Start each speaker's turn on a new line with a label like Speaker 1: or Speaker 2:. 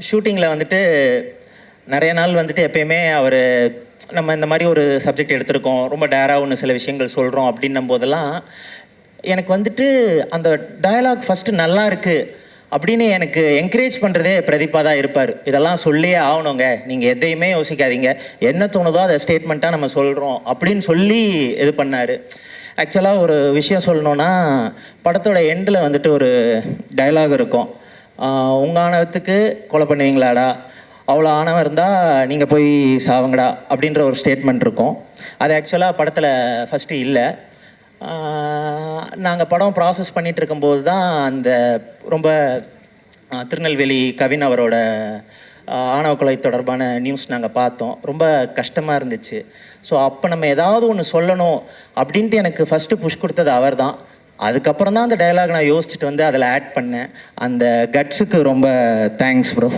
Speaker 1: ஷூட்டிங்கில் வந்துட்டு நிறைய நாள் வந்துட்டு எப்பயுமே அவர் நம்ம இந்த மாதிரி ஒரு சப்ஜெக்ட் எடுத்திருக்கோம், ரொம்ப டேராக ஒன்று சில விஷயங்கள் சொல்கிறோம் அப்படின்னும் போதெல்லாம் எனக்கு வந்துட்டு அந்த டயலாக் ஃபஸ்ட்டு நல்லா இருக்குது அப்படின்னு எனக்கு என்கரேஜ் பண்ணுறதே பிரதீப்பா தான் இருப்பார். இதெல்லாம் சொல்லியே ஆகணுங்க, நீங்கள் எதையுமே யோசிக்காதீங்க, என்ன தோணுதோ அதை ஸ்டேட்மெண்ட்டாக நம்ம சொல்கிறோம் அப்படின்னு சொல்லி இது பண்ணார். ஆக்சுவலாக ஒரு விஷயம் சொல்லணுன்னா, படத்தோட எண்டில் வந்துட்டு ஒரு டயலாக் இருக்கும், உங்கள் ஆணவத்துக்கு கொலை பண்ணுவீங்களாடா, அவ்வளோ ஆணவம் இருந்தால் நீங்கள் போய் சாவுங்கடா அப்படின்ற ஒரு ஸ்டேட்மெண்ட் இருக்கும். அது ஆக்சுவலாக படத்தில் ஃபஸ்ட்டு இல்லை. நாங்கள் படம் ப்ராசஸ் பண்ணிகிட்டு இருக்கும்போது தான் அந்த ரொம்ப திருநெல்வேலி கவின் அவரோட ஆணவ கொலை தொடர்பான நியூஸ் நாங்கள் பார்த்தோம். ரொம்ப கஷ்டமாக இருந்துச்சு. ஸோ அப்போ நம்ம ஏதாவது ஒன்று சொல்லணும் அப்படின்ட்டு எனக்கு ஃபஸ்ட்டு புஷ் கொடுத்தது அவர் தான். அதுக்கப்புறம் தான் அந்த டயலாக் நான் யோசிச்சுட்டு வந்து அதில் ஆட் பண்ணேன். அந்த கட்ஸுக்கு ரொம்ப தேங்க்ஸ் ப்ரோ.